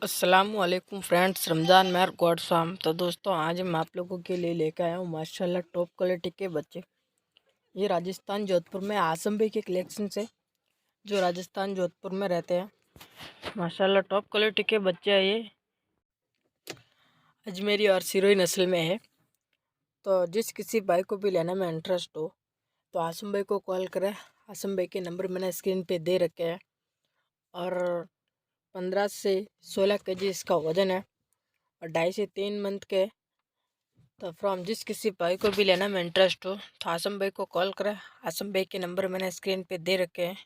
अस्सलामुअलैकुम फ्रेंड्स, रमज़ान मेहर गॉड शाम। तो दोस्तों, आज मैं आप लोगों के लिए लेकर आया हूँ माशाल्लाह टॉप क्वालिटी के बच्चे। ये राजस्थान जोधपुर में आसम भाई के कलेक्शन से, जो राजस्थान जोधपुर में रहते हैं। माशाल्लाह टॉप क्वालिटी के बच्चे हैं। ये अजमेरी और सिरोही नस्ल में है। तो जिस किसी भाई को भी लेने में इंटरेस्ट हो तो आसम भाई को कॉल करें। आसम भाई के नंबर मैंने स्क्रीन पे दे रखे हैं। और 15 से 16 केजी इसका वज़न है और 2.5 से 3 मंथ के। तो फ्रॉम जिस किसी भाई को भी लेना में इंटरेस्ट हो तो आसम भाई को कॉल करें। आसम भाई के नंबर मैंने स्क्रीन पे दे रखे हैं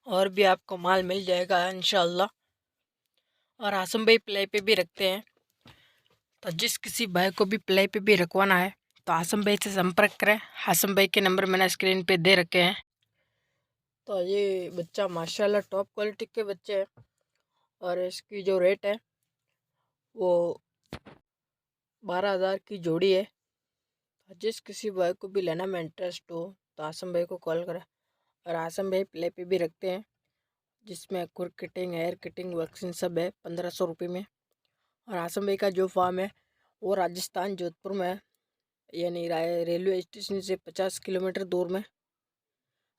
और भी आपको माल मिल जाएगा इंशाल्लाह। और आसम भाई प्ले पे भी रखते हैं। तो जिस किसी भाई को भी प्ले पे भी रखवाना है तो आसम भाई से संपर्क करें। आसम भाई के नंबर मैंने स्क्रीन पे दे रखे हैं। तो ये बच्चा माशाल्लाह टॉप क्वालिटी के बच्चे हैं और इसकी जो रेट है वो 12,000 की जोड़ी है। जिस किसी भाई को भी लेना में इंटरेस्ट हो तो आसम भाई को कॉल करें। और आसम भाई प्ले पे भी रखते हैं, जिसमें खुर कटिंग, हेयर कटिंग, वैक्सीन सब है 1500 रुपये में। और आसम भाई का जो फार्म है वो राजस्थान जोधपुर में है, यानी रेलवे स्टेशन से 50 किलोमीटर दूर में।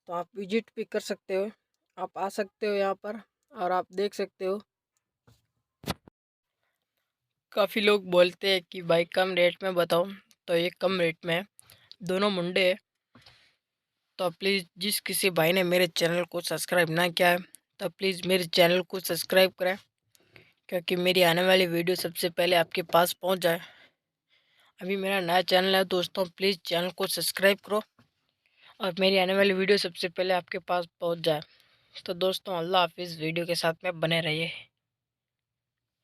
तो आप विजिट भी कर सकते हो, आप आ सकते हो यहाँ पर और आप देख सकते हो। काफ़ी लोग बोलते हैं कि भाई कम रेट में बताओ, तो ये कम रेट में है। दोनों मुंडे हैं। तो प्लीज़ जिस किसी भाई ने मेरे चैनल को सब्सक्राइब ना किया है तो प्लीज़ मेरे चैनल को सब्सक्राइब करें, क्योंकि मेरी आने वाली वीडियो सबसे पहले आपके पास पहुंच जाए। अभी मेरा नया चैनल है दोस्तों, प्लीज़ चैनल को सब्सक्राइब करो और मेरी आने वाली वीडियो सबसे पहले आपके पास पहुंच जाए। तो दोस्तों, अल्लाह हाफिज़। वीडियो के साथ में बने रहिए।